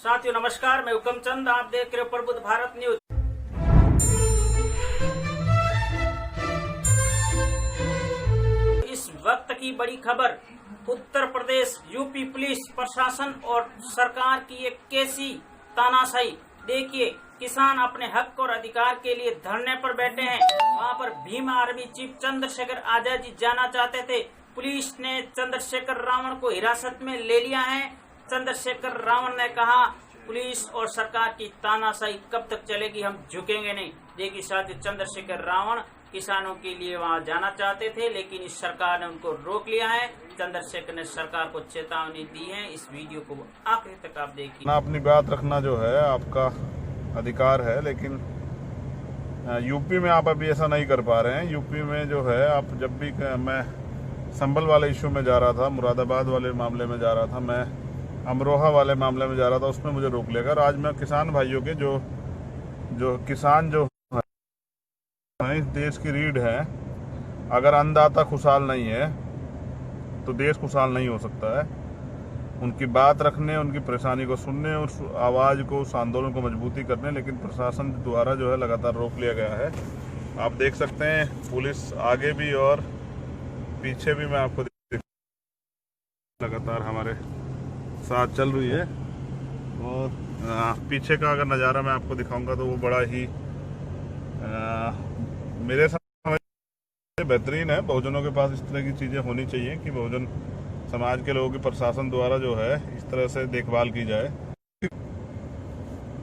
साथियों नमस्कार, मैं हुकम चंद, आप देख रहे हो प्रबुद्ध भारत न्यूज। इस वक्त की बड़ी खबर, उत्तर प्रदेश यूपी पुलिस प्रशासन और सरकार की एक कैसी तानाशाही। देखिए, किसान अपने हक और अधिकार के लिए धरने पर बैठे हैं। वहां पर भीम आर्मी चीफ चंद्रशेखर आजाद जी जाना चाहते थे। पुलिस ने चंद्रशेखर रावण को हिरासत में ले लिया है। चंद्रशेखर रावण ने कहा, पुलिस और सरकार की तानाशाही कब तक चलेगी, हम झुकेंगे नहीं। देखिए साथियों, चंद्रशेखर रावण किसानों के लिए वहां जाना चाहते थे, लेकिन इस सरकार ने उनको रोक लिया है। चंद्रशेखर ने सरकार को चेतावनी दी है। इस वीडियो को आखिर तक आप देखिए। अपनी बात रखना जो है आपका अधिकार है, लेकिन यूपी में आप अभी ऐसा नहीं कर पा रहे हैं। यूपी में जो है, आप जब भी, मैं संभल वाले इशू में जा रहा था, मुरादाबाद वाले मामले में जा रहा था, मैं अमरोहा वाले मामले में जा रहा था, उसमें मुझे रोक लेगा। और आज मैं किसान भाइयों के जो किसान जो है इस देश की रीढ़ है, अगर अन्नदाता खुशहाल नहीं है तो देश खुशहाल नहीं हो सकता है। उनकी बात रखने, उनकी परेशानी को सुनने, उस आवाज़ को, उस आंदोलन को मजबूती करने, लेकिन प्रशासन द्वारा जो है लगातार रोक लिया गया है। आप देख सकते हैं पुलिस आगे भी और पीछे भी, मैं आपको लगातार हमारे साथ चल रही है। और पीछे का अगर नज़ारा मैं आपको दिखाऊंगा तो वो बड़ा ही मेरे समझ से बेहतरीन है। बहुजनों के पास इस तरह की चीज़ें होनी चाहिए कि बहुजन समाज के लोगों की प्रशासन द्वारा जो है इस तरह से देखभाल की जाए।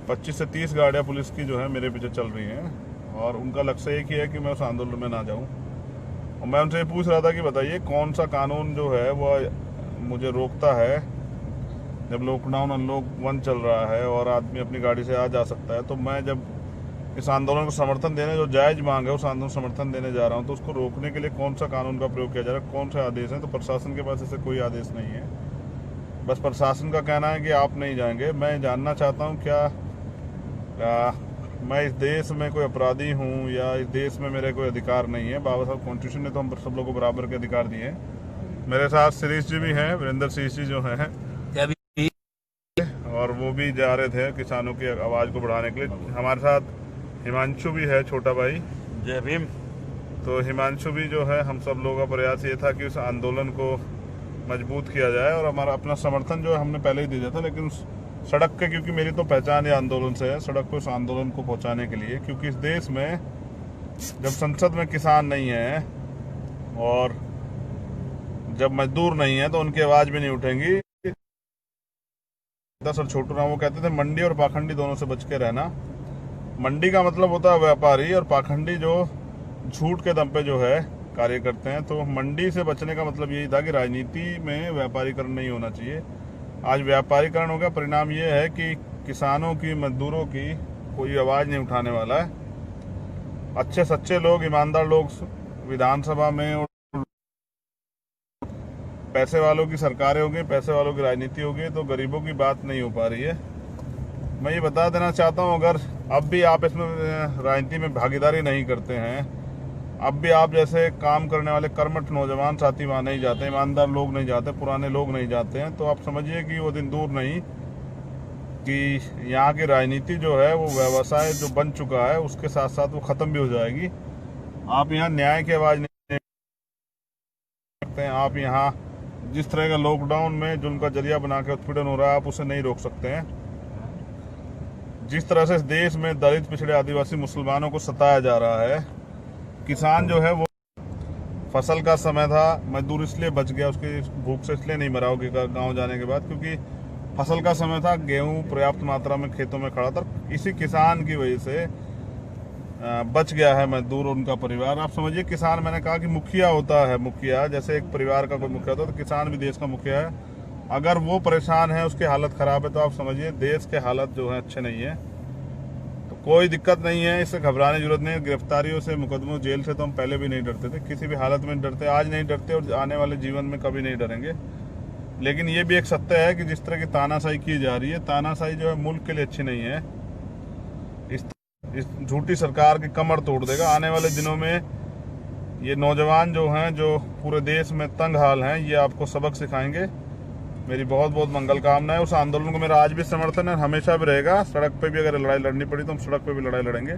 25 से 30 गाड़ियाँ पुलिस की जो है मेरे पीछे चल रही हैं, और उनका लक्ष्य एक ही है कि मैं उस आंदोलन में ना जाऊं। और मैं उनसे पूछ रहा था कि बताइए, कौन सा कानून जो है वो मुझे रोकता है जब लॉकडाउन अनलॉक 1 चल रहा है और आदमी अपनी गाड़ी से आ जा सकता है। तो मैं जब इस आंदोलन को समर्थन देने, जो जायज़ मांग है उस आंदोलन समर्थन देने जा रहा हूं, तो उसको रोकने के लिए कौन सा कानून का प्रयोग किया जा रहा है, कौन से आदेश हैं? तो प्रशासन के पास ऐसे कोई आदेश नहीं है। बस प्रशासन का कहना है कि आप नहीं जाएंगे। मैं जानना चाहता हूं, क्या मैं इस देश में कोई अपराधी हूं या इस देश में मेरे कोई अधिकार नहीं है? बाबा साहब कॉन्स्टिट्यूशन ने तो हम सब लोगों को बराबर के अधिकार दिए हैं। मेरे साथ शिरीष जी भी हैं, वीरेंद्र सिंह जी जो हैं, और वो भी जा रहे थे किसानों की आवाज़ को बढ़ाने के लिए। हमारे साथ हिमांशु भी है, छोटा भाई। जय भीम। तो हिमांशु भी जो है, हम सब लोगों का प्रयास ये था कि उस आंदोलन को मजबूत किया जाए, और हमारा अपना समर्थन जो है हमने पहले ही दे दिया था। लेकिन सड़क के, क्योंकि मेरी तो पहचान ये आंदोलन से है, सड़क पर उस आंदोलन को पहुंचाने के लिए, क्योंकि इस देश में जब संसद में किसान नहीं है और जब मजदूर नहीं है तो उनकी आवाज़ भी नहीं उठेंगी। सर छोटू राम वो कहते थे, मंडी और पाखंडी दोनों से बच के रहना। मंडी का मतलब होता है व्यापारी, और पाखंडी जो झूठ के दम पे जो है कार्य करते हैं। तो मंडी से बचने का मतलब यही था कि राजनीति में व्यापारीकरण नहीं होना चाहिए। आज व्यापारीकरण हो गया। परिणाम ये है कि किसानों की, मजदूरों की कोई आवाज़ नहीं उठाने वाला है। अच्छे सच्चे लोग, ईमानदार लोग विधानसभा में, और पैसे वालों की सरकारें होगी, पैसे वालों की राजनीति होगी, तो गरीबों की बात नहीं हो पा रही है। मैं ये बता देना चाहता हूँ, अगर अब भी आप इसमें राजनीति में भागीदारी नहीं करते हैं, अब भी आप जैसे काम करने वाले कर्मठ नौजवान साथी वहाँ नहीं जाते, ईमानदार लोग नहीं जाते, पुराने लोग नहीं जाते हैं, तो आप समझिए कि वो दिन दूर नहीं कि यहाँ की राजनीति जो है वो व्यवसाय जो बन चुका है उसके साथ साथ वो ख़त्म भी हो जाएगी। आप यहाँ न्याय की आवाज़ नहीं सकते हैं। आप यहाँ जिस तरह का लॉकडाउन में जो उनका जरिया बना के उत्पीड़न हो रहा है, आप उसे नहीं रोक सकते हैं। जिस तरह से इस देश में दलित, पिछड़े, आदिवासी, मुसलमानों को सताया जा रहा है, किसान जो है वो, फसल का समय था, मजदूर इसलिए बच गया, उसकी भूख से इसलिए नहीं मरा होगी गांव जाने के बाद, क्योंकि फसल का समय था, गेहूं पर्याप्त मात्रा में खेतों में खड़ा था। इसी किसान की वजह से बच गया है मजदूर और उनका परिवार। आप समझिए, किसान, मैंने कहा कि मुखिया होता है, मुखिया जैसे एक परिवार का कोई मुखिया होता है, तो किसान भी देश का मुखिया है। अगर वो परेशान है, उसकी हालत खराब है, तो आप समझिए देश के हालत जो है अच्छे नहीं है। तो कोई दिक्कत नहीं है, इससे घबराने की जरूरत नहीं है। गिरफ्तारियों से, मुकदमों, जेल से तो हम पहले भी नहीं डरते थे, किसी भी हालत में डरते, आज नहीं डरते और आने वाले जीवन में कभी नहीं डरेंगे। लेकिन ये भी एक सत्य है कि जिस तरह की तानाशाही की जा रही है, तानाशाही जो है मुल्क के लिए अच्छी नहीं है। इस झूठी सरकार की कमर तोड़ देगा। आने वाले दिनों में ये नौजवान जो हैं, जो पूरे देश में तंग हाल हैं, ये आपको सबक सिखाएंगे मेरी बहुत बहुत मंगल कामनाएं। उस आंदोलन को मेरा आज भी समर्थन है, हमेशा भी रहेगा। सड़क पे भी अगर लड़ाई लड़नी पड़ी तो हम सड़क पे भी लड़ाई लड़ेंगे।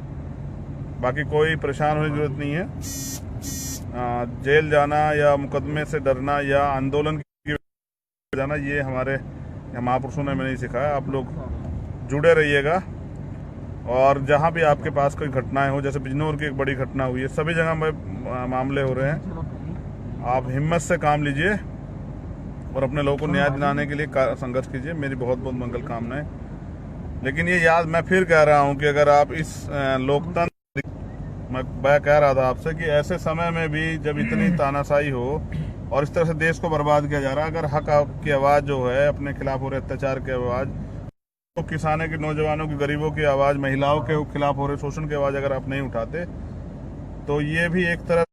बाकी कोई परेशान होने की जरूरत नहीं है। जेल जाना या मुकदमे से डरना या आंदोलन की जाना, ये हमारे महापुरुषों ने हमें नहीं सिखाया। आप लोग जुड़े रहिएगा, और जहाँ भी आपके पास कोई घटनाएं हो, जैसे बिजनौर की एक बड़ी घटना हुई है, सभी जगह में मामले हो रहे हैं, आप हिम्मत से काम लीजिए और अपने लोगों को न्याय दिलाने के लिए संघर्ष कीजिए। मेरी बहुत बहुत मंगल कामनाएं। लेकिन ये याद मैं फिर कह रहा हूं कि अगर आप इस लोकतंत्र, मैं कह रहा था आपसे कि ऐसे समय में भी जब इतनी तानाशाही हो और इस तरह से देश को बर्बाद किया जा रहा है, अगर हक की आवाज जो है, अपने खिलाफ हो रहे अत्याचार की आवाज, तो किसानों की, नौजवानों की, गरीबों की आवाज, महिलाओं के खिलाफ हो रहे शोषण की आवाज अगर आप नहीं उठाते, तो ये भी एक तरह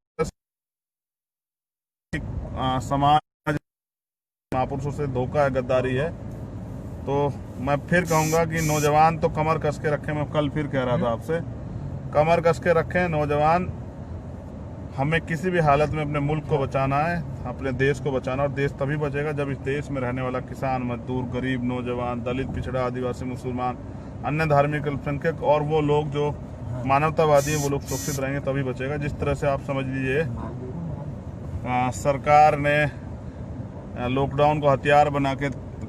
समाज महापुरुषों से धोखा है, गद्दारी है। तो मैं फिर कहूंगा कि नौजवान तो कमर कस के रखें। मैं कल फिर कह रहा था आपसे, कमर कस के रखें नौजवान। हमें किसी भी हालत में अपने मुल्क को बचाना है, अपने देश को बचाना, और देश तभी बचेगा जब इस देश में रहने वाला किसान, मजदूर, गरीब, नौजवान, दलित, पिछड़ा, आदिवासी, मुसलमान, अन्य धार्मिक अल्पसंख्यक और वो लोग जो मानवतावादी हैं, वो लोग सुरक्षित रहेंगे, तभी बचेगा। जिस तरह से आप समझ लीजिए सरकार ने लॉकडाउन को हथियार बना के,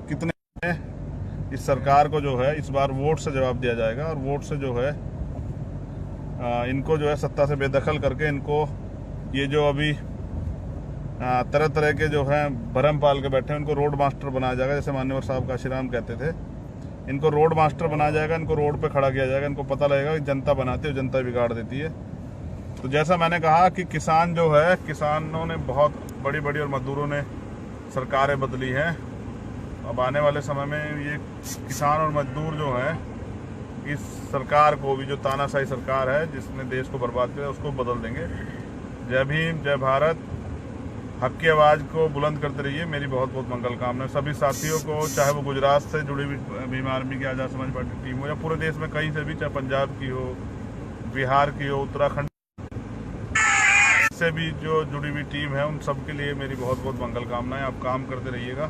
कितने इस सरकार को जो है इस बार वोट से जवाब दिया जाएगा, और वोट से जो है इनको जो है सत्ता से बेदखल करके, इनको ये जो अभी तरह तरह के जो है भरम पाल के बैठे हैं, इनको रोड मास्टर बनाया जाएगा। जैसे मान्यवर साहब काशीराम कहते थे, इनको रोड मास्टर बनाया जाएगा, इनको रोड पे खड़ा किया जाएगा। इनको पता लगेगा कि जनता बनाती है, जनता बिगाड़ देती है। तो जैसा मैंने कहा कि किसान जो है, किसानों ने बहुत बड़ी बड़ी और मजदूरों ने सरकारें बदली हैं। अब आने वाले समय में ये किसान और मजदूर जो है, इस सरकार को भी, जो तानाशाही सरकार है जिसने देश को बर्बाद किया, उसको बदल देंगे। जय भीम, जय भारत। हक की आवाज़ को बुलंद करते रहिए। मेरी बहुत बहुत मंगल कामना सभी साथियों को, चाहे वो गुजरात से जुड़ी हुई भीम आर्मी की आज़ाद समाज पार्टी टीम हो, या पूरे देश में कहीं से भी, चाहे पंजाब की हो, बिहार की हो, उत्तराखंड से भी जो जुड़ी हुई टीम है, उन सब के लिए मेरी बहुत बहुत मंगल कामनाएं। आप काम करते रहिएगा।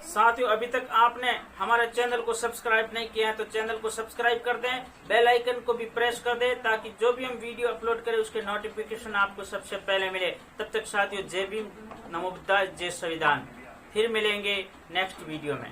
साथियों, अभी तक आपने हमारे चैनल को सब्सक्राइब नहीं किया है तो चैनल को सब्सक्राइब कर दें, बेल आइकन को भी प्रेस कर दें, ताकि जो भी हम वीडियो अपलोड करें उसके नोटिफिकेशन आपको सबसे पहले मिले। तब तक साथियों, जय भीम, नमो बुद्धाय, जय संविधान। फिर मिलेंगे नेक्स्ट वीडियो में।